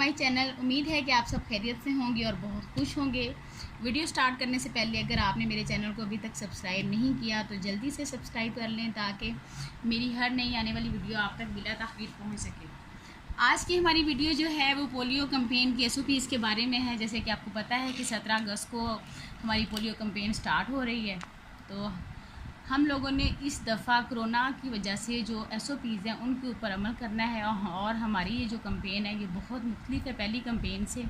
My channel. उम्मीद है कि आप सब खैरियत से होंगे और बहुत खुश होंगे। वीडियो स्टार्ट करने से पहले अगर आपने मेरे चैनल को अभी तक सब्सक्राइब नहीं किया तो जल्दी से सब्सक्राइब कर लें ताकि मेरी हर नई आने वाली वीडियो आप तक बिला ताख़ीर पहुंच सके। आज की हमारी वीडियो जो है वो पोलियो कैंपेन की SOPs के बारे में है। जैसे कि आपको पता है कि 17 अगस्त को हमारी पोलियो कैंपेन स्टार्ट हो रही है, तो हम लोगों ने इस दफ़ा कोरोना की वजह से जो SOPs हैं उनके ऊपर अमल करना है। और हमारी ये जो कैंपेन है ये बहुत मुख्तलिफ है पहली कैंपेन से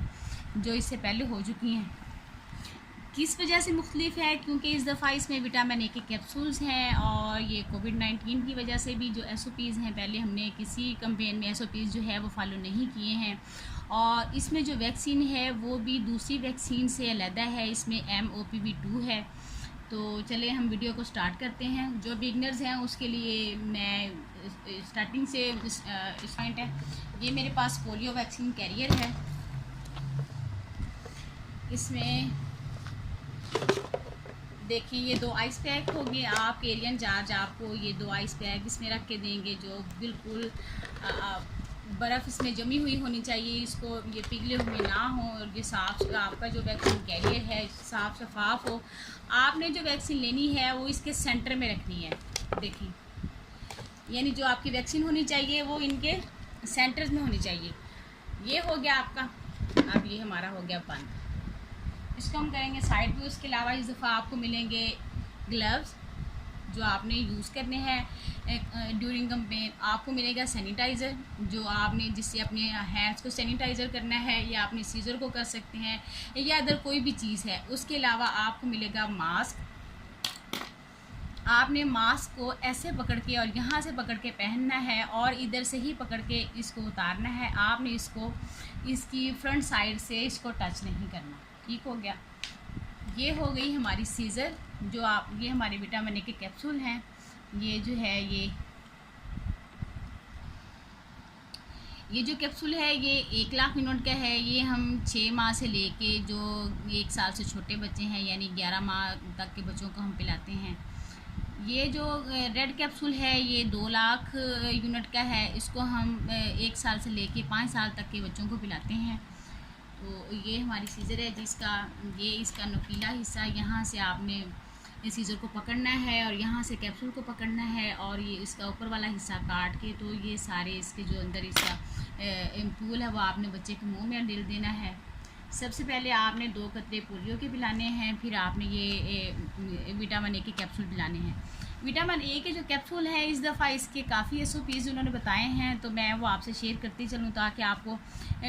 जो इससे पहले हो चुकी हैं। किस वजह से मुख्तलिफ है? क्योंकि इस दफ़ा इसमें विटामिन ए के कैप्सूल्स हैं और ये कोविड-19 की वजह से भी जो SOPs हैं, पहले हमने किसी कैंपेन में SOPs जो है वो फॉलो नहीं किए हैं। और इसमें जो वैक्सीन है वो भी दूसरी वैक्सीन से अलग है, इसमें MOPV2 है। तो चलिए हम वीडियो को स्टार्ट करते हैं। जो बिगनर्स हैं उसके लिए मैं स्टार्टिंग से इस पॉइंट है, ये मेरे पास पोलियो वैक्सीन कैरियर है। इसमें देखिए ये 2 आइस पैक हो गए। आप एरियन चार्ज आपको ये 2 आइस पैक इसमें रख के देंगे जो बिल्कुल बर्फ़ इसमें जमी हुई होनी चाहिए, इसको ये पिघले हुए ना हो और ये साफ आपका जो वैक्सीन कैरियर है साफ़ शफाफ हो। आपने जो वैक्सीन लेनी है वो इसके सेंटर में रखनी है। देखिए यानी जो आपकी वैक्सीन होनी चाहिए वो इनके सेंटर्स में होनी चाहिए। ये हो गया आपका। अब ये हमारा हो गया बंद, इसको हम करेंगे साइड में। उसके अलावा इस दफ़ा आपको मिलेंगे ग्लव्स जो आपने यूज़ करने हैं ड्यूरिंग कैंपेन। आपको मिलेगा सैनिटाइज़र जो आपने जिससे अपने हैंड्स को सैनिटाइज़र करना है, या अपने सीज़र को कर सकते हैं या अदर कोई भी चीज़ है। उसके अलावा आपको मिलेगा मास्क। आपने मास्क को ऐसे पकड़ के और यहाँ से पकड़ के पहनना है और इधर से ही पकड़ के इसको उतारना है। आपने इसको इसकी फ्रंट साइड से इसको टच नहीं करना। ठीक हो गया। ये हो गई हमारी सीज़र जो आप ये हमारे विटामिन ए के कैप्सूल हैं। ये जो है ये जो कैप्सूल है ये 1 लाख यूनिट का है। ये हम 6 माह से लेके जो 1 साल से छोटे बच्चे हैं यानी 11 माह तक के बच्चों को हम पिलाते हैं। ये जो रेड कैप्सूल है ये 2 लाख यूनिट का है। इसको हम 1 साल से लेके 5 साल तक के बच्चों को पिलाते हैं। तो ये हमारी सीज़र है जिसका ये इसका नुकीला हिस्सा, यहाँ से आपने इस सीज़र को पकड़ना है और यहाँ से कैप्सूल को पकड़ना है और ये इसका ऊपर वाला हिस्सा काट के तो ये सारे इसके जो अंदर इसका एम्पूल है वो आपने बच्चे के मुंह में डाल देना है। सबसे पहले आपने 2 कतरे पोलियो के पिलाने हैं, फिर आपने ये विटामिन ए के कैप्सूल पिलाने हैं। विटामिन ए के जो कैप्सूल हैं इस दफ़ा इसके काफ़ी SOPs उन्होंने बताए हैं, तो मैं वो आपसे शेयर करती चलूँ ताकि आपको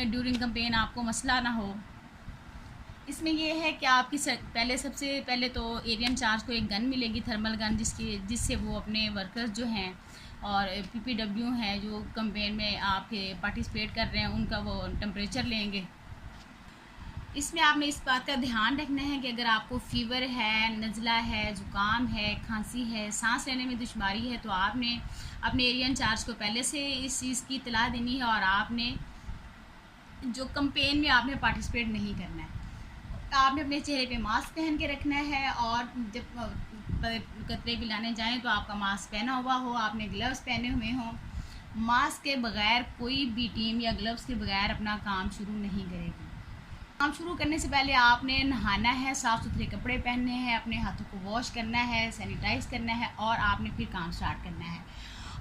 ड्यूरिंग कैंपेन आपको मसला ना हो। इसमें ये है कि आपकी सबसे पहले तो एरियन चार्ज को एक गन मिलेगी, थर्मल गन, जिससे वो अपने वर्कर्स जो हैं और PPW हैं जो कैंपेन में आपके पार्टिसिपेट कर रहे हैं उनका वो टेम्परेचर लेंगे। इसमें आपने इस बात का ध्यान रखना है कि अगर आपको फ़ीवर है, नज़ला है, ज़ुकाम है, खांसी है, सांस लेने में दुश्वारी है तो आपने अपने एरिया इंचार्ज को पहले से इस चीज़ की इत्तला देनी है और आपने जो कैंपेन में आपने पार्टिसिपेट नहीं करना है। आपने अपने चेहरे पे मास्क पहन के रखना है और जब कतरे पिलाने जाएँ तो आपका मास्क पहना हुआ हो, आपने ग्लव्स पहने हुए हों। मास्क के बग़ैर कोई भी टीम या ग्लव्स के बग़ैर अपना काम शुरू नहीं करेगी। काम शुरू करने से पहले आपने नहाना है, साफ़ सुथरे कपड़े पहनने हैं, अपने हाथों को वॉश करना है, सैनिटाइज़ करना है और आपने फिर काम स्टार्ट करना है।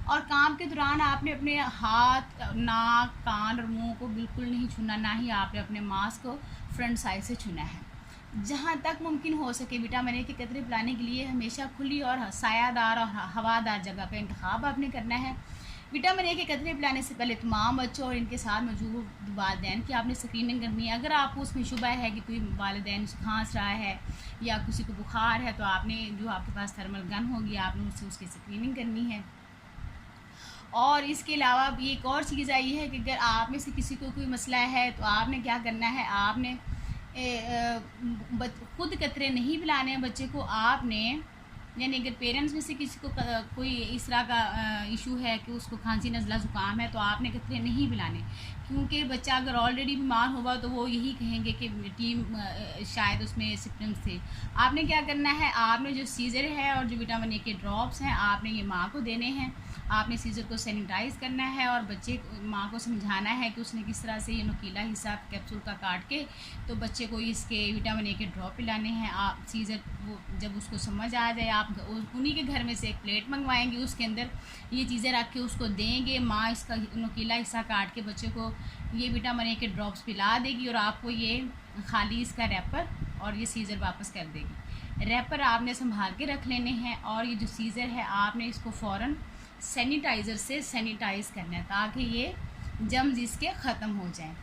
और काम के दौरान आपने अपने हाथ, नाक, कान और मुंह को बिल्कुल नहीं छूना, ना ही आपने अपने मास्क को फ्रंट साइड से छूना है। जहाँ तक मुमकिन हो सके विटामिन ए के कतरे पिलाने के लिए हमेशा खुली और सायादार और हवादार जगह का इंतखाब आपने करना है। विटामिन ए के कतरे पिलाने से पहले तमाम बच्चों और इनके साथ मौजूद वालिदैन की आपने स्क्रीनिंग करनी है। अगर आपको उसमें शुबा है कि कोई वालिदैन खांस रहा है या किसी को बुखार है तो आपने जो आपके पास थर्मल गन होगी आपने उससे उसकी स्क्रीनिंग करनी है। और इसके अलावा भी एक और चीज़ आई है कि अगर आप में से किसी को कोई मसला है तो आपने क्या करना है, आपने खुद कतरे नहीं पिलाने हैं बच्चे को। आपने यानी अगर पेरेंट्स में से किसी को कोई इस तरह का इशू है कि उसको खांसी, नज़ला, ज़ुकाम है तो आपने कतरे नहीं पिलाने। क्योंकि बच्चा अगर ऑलरेडी बीमार होगा तो वो यही कहेंगे कि टीम शायद उसमें सिम्टम्स थे। आपने क्या करना है, आपने जो सीज़र है और जो विटामिन ए के ड्रॉप्स हैं आपने ये माँ को देने हैं। आपने सीज़र को सैनिटाइज़ करना है और बच्चे माँ को समझाना है कि उसने किस तरह से ये नुकीला हिस्सा कैप्सूल का काट के तो बच्चे को इसके विटामिन ए के ड्रॉप पिलाने हैं। आप सीज़र वो जब उसको समझ आ जाए आप उन्हीं के घर में से एक प्लेट मंगवाएंगे, उसके अंदर ये चीज़ें रख के उसको देंगे। माँ इसका नुकीला हिस्सा काट के बच्चे को ये विटामिन ए के ड्रॉप्स पिला देगी और आपको ये खाली इसका रैपर और ये सीज़र वापस कर देगी। रैपर आपने संभाल के रख लेने हैं और ये जो सीज़र है आपने इसको फ़ौरन सैनिटाइज़र से सैनिटाइज़ करना है ताकि ये जम्स इसके ख़त्म हो जाएं।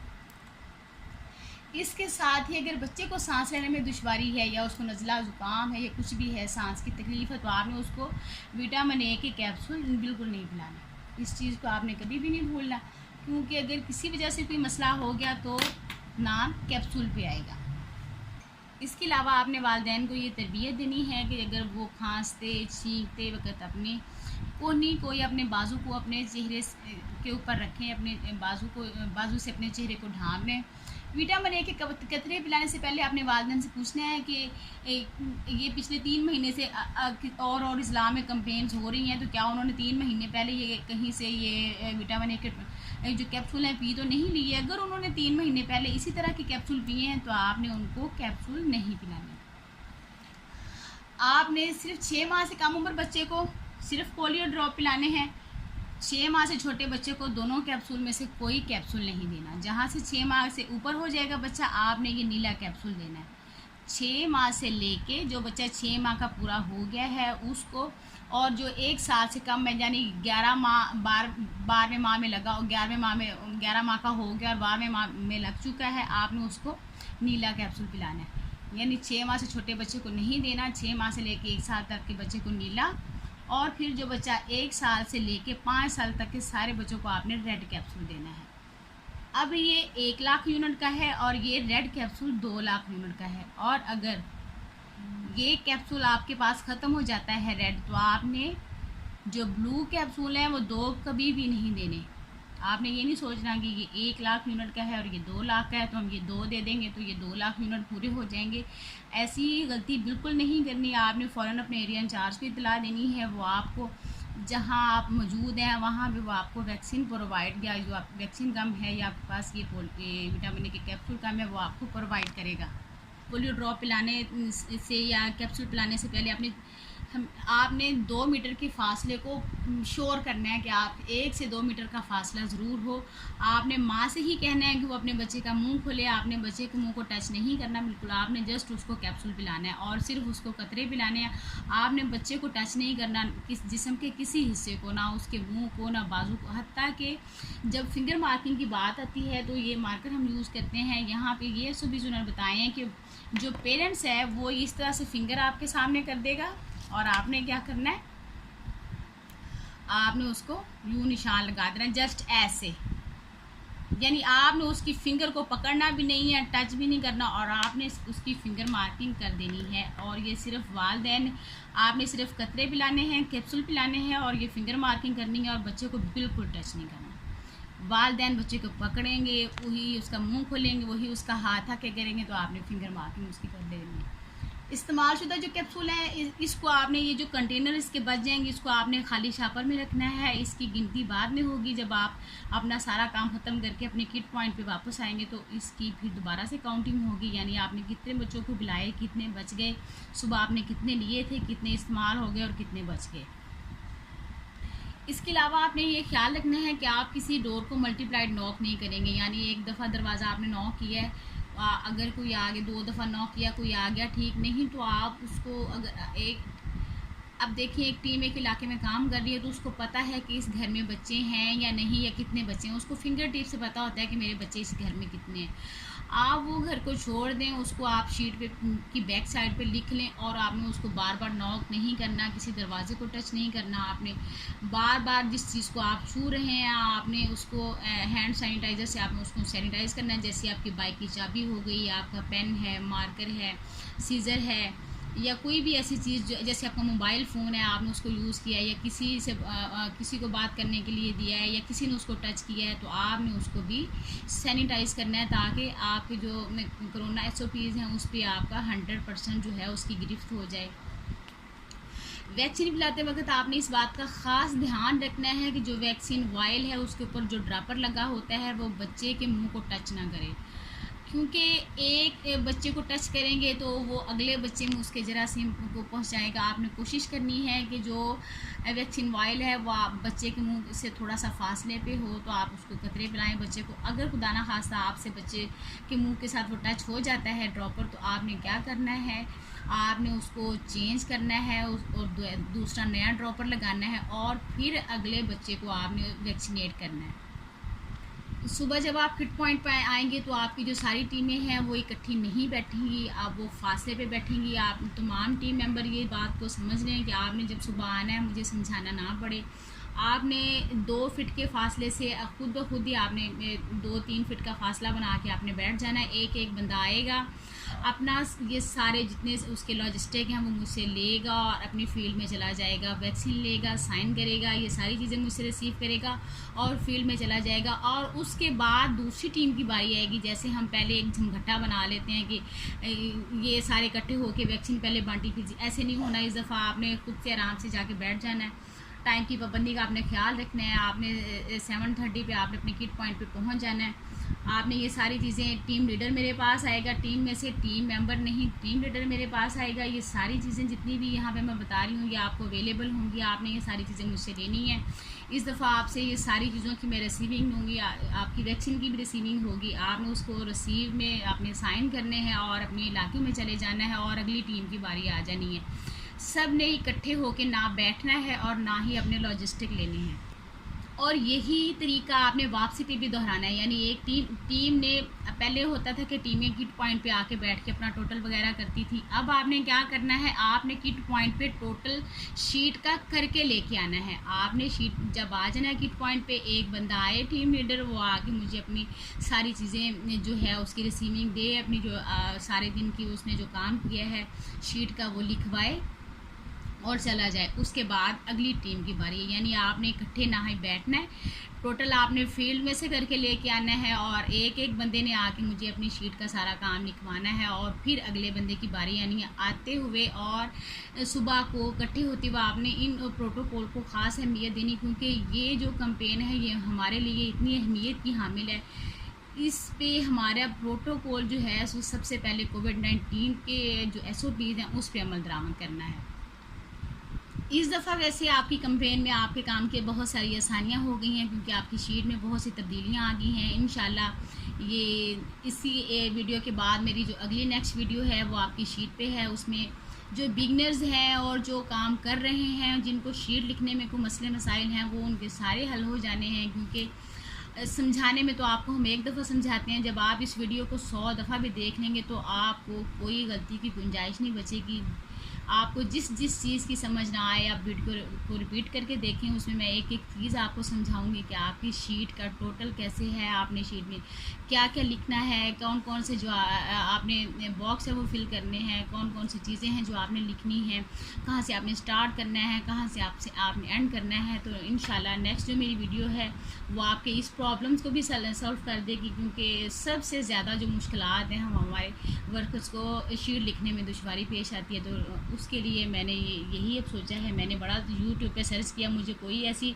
इसके साथ ही अगर बच्चे को सांस लेने में दुश्वारी है या उसको नज़ला ज़ुकाम है या कुछ भी है, सांस की तकलीफ़ है, तो आपने उसको विटामिन ए के कैप्सूल बिल्कुल नहीं पिलाना। इस चीज़ को आपने कभी भी नहीं भूलना, क्योंकि अगर किसी वजह से कोई मसला हो गया तो नाम कैप्सूल पे आएगा। इसके अलावा आपने वालिदैन को ये तरबियत देनी है कि अगर वो खांसते छींकते वक्त अपने कोहनी को या अपने बाजू को अपने चेहरे के ऊपर रखें, अपने बाजू से अपने चेहरे को ढांप लें। विटामिन ए के कतरे पिलाने से पहले आपने वालिदैन से पूछना है कि ये पिछले 3 महीने से और इस्लाम में कंप्लेंट्स हो रही हैं, तो क्या उन्होंने 3 महीने पहले ये कहीं से ये विटामिन ए के जो कैप्सूल हैं पी तो नहीं लिए। अगर उन्होंने 3 महीने पहले इसी तरह के कैप्सूल पिए हैं तो आपने उनको कैप्सूल नहीं पिलाने। आपने सिर्फ 6 माह से कम उम्र बच्चे को सिर्फ पोलियो ड्रॉप पिलाने हैं। 6 माह से छोटे बच्चे को दोनों कैप्सूल में से कोई कैप्सूल नहीं देना। जहाँ से 6 माह से ऊपर हो जाएगा बच्चा, आपने ये नीला कैप्सूल देना है। 6 माह से लेके जो बच्चा 6 माह का पूरा हो गया है उसको, और जो 1 साल से कम है यानी 11 माह 12वें माह में लगा और 11 माह का हो गया और 12वें माह में लग चुका है, आपने उसको नीला कैप्सूल पिलाना है। यानी 6 माह से छोटे बच्चे को नहीं देना, 6 माह से लेके 1 साल तक के बच्चे को नीला, और फिर जो बच्चा 1 साल से लेके 5 साल तक के सारे बच्चों को आपने रेड कैप्सूल देना है। अब ये 1 लाख यूनिट का है और ये रेड कैप्सूल 2 लाख यूनिट का है। और अगर ये कैप्सूल आपके पास ख़त्म हो जाता है रेड, तो आपने जो ब्लू कैप्सूल है वो 2 कभी भी नहीं देने। आपने ये नहीं सोचना कि ये 1 लाख यूनिट का है और ये 2 लाख का है तो हम ये 2 दे देंगे तो ये 2 लाख यूनिट पूरे हो जाएंगे। ऐसी गलती बिल्कुल नहीं करनी। आपने फ़ौरन अपने एरिया इंचार्ज को इतला देनी है, वो आपको जहाँ आप मौजूद हैं वहाँ भी वो आपको वैक्सीन प्रोवाइड, या जो आप वैक्सीन कम है या आपके पास ये विटामिन ए के कैप्सूल कम है वो आपको प्रोवाइड करेगा। पोलियो ड्रॉप पिलाने से या कैप्सूल पिलाने से पहले आपने 2 मीटर के फासले को श्योर करना है कि आप 1 से 2 मीटर का फासला ज़रूर हो। आपने माँ से ही कहना है कि वो अपने बच्चे का मुंह खोले। आपने बच्चे के मुंह को टच नहीं करना बिल्कुल, आपने जस्ट उसको कैप्सूल पिलाना है और सिर्फ उसको कतरे पिलाने हैं। आपने बच्चे को टच नहीं करना किस जिस्म के किसी हिस्से को, ना उसके मुँह को ना बाजू को। हत्ता कि जब फिंगर मार्किंग की बात आती है तो ये मार्कर हम यूज़ करते हैं। यहाँ पर ये सभी जुनर बताए हैं कि जो पेरेंट्स है वो इस तरह से फिंगर आपके सामने कर देगा और आपने क्या करना है, आपने उसको यूं निशान लगा देना जस्ट ऐसे, यानी आपने उसकी फिंगर को पकड़ना भी नहीं है, टच भी नहीं करना, और आपने उसकी फिंगर मार्किंग कर देनी है। और ये सिर्फ वालिदैन, आपने सिर्फ कतरे पिलाने हैं, कैप्सूल पिलाने हैं और ये फिंगर मार्किंग करनी है और बच्चे को बिल्कुल टच नहीं करना। वालिदैन बच्चे को पकड़ेंगे, वही उसका मुंह खोलेंगे, वही उसका हाथ आके करेंगे, तो आपने फिंगर मार्किंग उसकी कर देनी है। इस्तेमाल शुदा जो कैप्सूल है इसको आपने, ये जो कंटेनर इसके बच जाएंगे, इसको आपने खाली शापर में रखना है। इसकी गिनती बाद में होगी जब आप अपना सारा काम ख़त्म करके अपने किट पॉइंट पे वापस आएंगे, तो इसकी फिर दोबारा से काउंटिंग होगी, यानी आपने कितने बच्चों को पिलाए, कितने बच गए, सुबह आपने कितने लिए थे, कितने इस्तेमाल हो गए और कितने बच गए। इसके अलावा आपने ये ख्याल रखना है कि आप किसी डोर को मल्टीप्लाइड नॉक नहीं करेंगे, यानी एक दफ़ा दरवाज़ा आपने नॉक किया है, अगर कोई आगे 2 दफ़ा नॉक किया, कोई आ गया ठीक नहीं, तो आप उसको अगर अब देखिए एक टीम एक इलाके में काम कर रही है तो उसको पता है कि इस घर में बच्चे हैं या नहीं, या कितने बच्चे हैं, उसको फिंगर टिप से पता होता है कि मेरे बच्चे इस घर में कितने हैं। आप वो घर को छोड़ दें, उसको आप शीट पे की बैक साइड पे लिख लें और आपने उसको बार बार नॉक नहीं करना, किसी दरवाजे को टच नहीं करना। आपने बार बार जिस चीज़ को आप छू रहे हैं आपने उसको हैंड सैनिटाइज़र से आपने उसको सैनिटाइज़ करना है। जैसे आपकी बाइक की चाबी हो गई, आपका पेन है, मार्कर है, सीज़र है, या कोई भी ऐसी चीज़ जो जैसे आपका मोबाइल फ़ोन है, आपने उसको यूज़ किया है या किसी को बात करने के लिए दिया है या किसी ने उसको टच किया है, तो आपने उसको भी सैनिटाइज़ करना है, ताकि आपके जो कोरोना SOPs हैं उस पर आपका 100% जो है उसकी गिरफ्त हो जाए। वैक्सीन पिलाते वक्त आपने इस बात का ख़ास ध्यान रखना है कि जो वैक्सीन वायल है उसके ऊपर जो ड्रॉपर लगा होता है वो बच्चे के मुंह को टच ना करे, क्योंकि एक बच्चे को टच करेंगे तो वो अगले बच्चे में उसके जरासीम को पहुंच जाएगा। आपने कोशिश करनी है कि जो वैक्सीन वायल है वो आप बच्चे के मुंह से थोड़ा सा फासले पे हो, तो आप उसको कतरे पिलाएं बच्चे को। अगर खुदा ना खास्ता आपसे बच्चे के मुंह के साथ वो टच हो जाता है ड्रॉपर, तो आपने क्या करना है, आपने उसको चेंज करना है और दूसरा नया ड्रॉपर लगाना है और फिर अगले बच्चे को आपने वैक्सीनेट करना है। सुबह जब आप फिट पॉइंट पर आएंगे तो आपकी जो सारी टीमें हैं वो इकट्ठी नहीं बैठेंगी, आप वो फासले पे बैठेंगी। आप तमाम टीम मेंबर ये बात को समझ लें कि आपने जब सुबह आना है मुझे समझाना ना पड़े। आपने 2 फीट के फासले से खुद ब खुद ही आपने 2-3 फीट का फासला बना के आपने बैठ जाना है। एक एक बंदा आएगा, अपना ये सारे जितने उसके लॉजिस्टिक हैं वो मुझसे लेगा और अपनी फील्ड में चला जाएगा, वैक्सीन लेगा, साइन करेगा, ये सारी चीज़ें मुझसे रिसीव करेगा और फील्ड में चला जाएगा। और उसके बाद दूसरी टीम की बारी आएगी। जैसे हम पहले एक झमघट्टा बना लेते हैं कि ये सारे इकट्ठे होकर वैक्सीन पहले बांटी, फिर ऐसे नहीं होना। इस दफ़ा आपने खुद से आराम से जाके बैठ जाना है। टाइम की पाबंदी का आपने ख्याल रखना है। आपने 7:30 पे आपने अपने किट पॉइंट पे पहुंच जाना है। आपने ये सारी चीज़ें, टीम लीडर मेरे पास आएगा, टीम में से टीम मेंबर नहीं, टीम लीडर मेरे पास आएगा। ये सारी चीज़ें जितनी भी यहाँ पे मैं बता रही हूँ ये आपको अवेलेबल होंगी। आपने ये सारी चीज़ें मुझसे लेनी है। इस दफ़ा आपसे ये सारी चीज़ों की मैं रिसीविंग होंगी, आपकी वैक्सीन की भी रिसीविंग होगी। आपने उसको रिसीव में आपने साइन करने हैं और अपने इलाके में चले जाना है और अगली टीम की बारी आ जानी है। सब ने इकट्ठे होकर ना बैठना है और ना ही अपने लॉजिस्टिक लेने हैं। और यही तरीका आपने वापसी पे भी दोहराना है। यानी एक टीम ने पहले होता था कि टीमें किट पॉइंट पे आके बैठ के अपना टोटल वगैरह करती थी। अब आपने क्या करना है, आपने किट पॉइंट पे टोटल शीट का करके लेके आना है। आपने शीट जब आ जाना है किट पॉइंट पे, एक बंदा आए टीम लीडर, वो आके मुझे अपनी सारी चीज़ें जो है उसकी रिसीविंग दे, अपनी जो सारे दिन की उसने जो काम किया है शीट का वो लिखवाए और चला जाए। उसके बाद अगली टीम की बारी है। यानी आपने इकट्ठे ना ही बैठना है, टोटल आपने फील्ड में से करके लेके आना है और एक एक बंदे ने आके मुझे अपनी शीट का सारा काम लिखवाना है और फिर अगले बंदे की बारी यानी आते हुए और सुबह को इकट्ठे होते हुए आपने इन प्रोटोकॉल को ख़ास अहमियत देनी, क्योंकि ये जो कैंपेन है ये हमारे लिए इतनी अहमियत की हामिल है। इस पे हमारा प्रोटोकॉल जो है सबसे पहले कोविड-19 के जो SOPs हैं उस पर अमल दरामद करना है। इस दफ़ा वैसे आपकी कैंपेन में आपके काम के बहुत सारी आसानियाँ हो गई हैं, क्योंकि आपकी शीट में बहुत सी तब्दीलियाँ आ गई हैं। इंशाल्लाह ये इसी वीडियो के बाद मेरी जो अगली नेक्स्ट वीडियो है वो आपकी शीट पे है। उसमें जो बिगनर्स हैं और जो काम कर रहे हैं, जिनको शीट लिखने में कोई मसले मसाइल हैं, वो उनके सारे हल हो जाने हैं। क्योंकि समझाने में तो आपको हम एक दफ़ा समझाते हैं, जब आप इस वीडियो को 100 दफ़ा भी देख लेंगे तो आपको कोई गलती की गुंजाइश नहीं बचेगी। आपको जिस चीज़ की समझ ना आए आप वीडियो को रिपीट करके देखें। उसमें मैं एक एक चीज़ आपको समझाऊंगी कि आपकी शीट का टोटल कैसे है, आपने शीट में क्या क्या लिखना है, कौन कौन से जो आपने बॉक्स है वो फिल करने हैं, कौन कौन सी चीज़ें हैं जो आपने लिखनी है, कहाँ से आपने स्टार्ट करना है, कहाँ से आपने एंड करना है। तो इंशाल्लाह नेक्स्ट जो मेरी वीडियो है वो आपके इस प्रॉब्लम्स को भी सॉल्व कर देगी, क्योंकि सबसे ज़्यादा जो मुश्किलात हैं हम हमारे वर्कर्स को शीट लिखने में दुश्वारी पेश आती है। तो उसके लिए मैंने यही अब सोचा है, मैंने बड़ा यूट्यूब पे सर्च किया, मुझे कोई ऐसी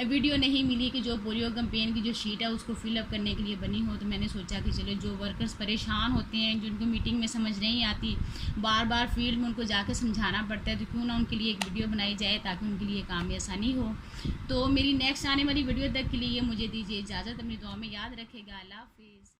वीडियो नहीं मिली कि जो पोलियो कैंपेन की जो शीट है उसको फिलअप करने के लिए बनी हो। तो मैंने सोचा कि चलो जो वर्कर्स परेशान होते हैं, जिनको मीटिंग में समझ नहीं आती, बार बार फील्ड में उनको जाकर समझाना पड़ता है, तो क्यों ना उनके लिए एक वीडियो बनाई जाए ताकि उनके लिए काम में आसानी हो। तो मेरी नेक्स्ट आने वाली वीडियो तक के लिए मुझे दीजिए इजाज़त, अपनी दुआ में याद रखेगा। अल्लाह हाफिज़।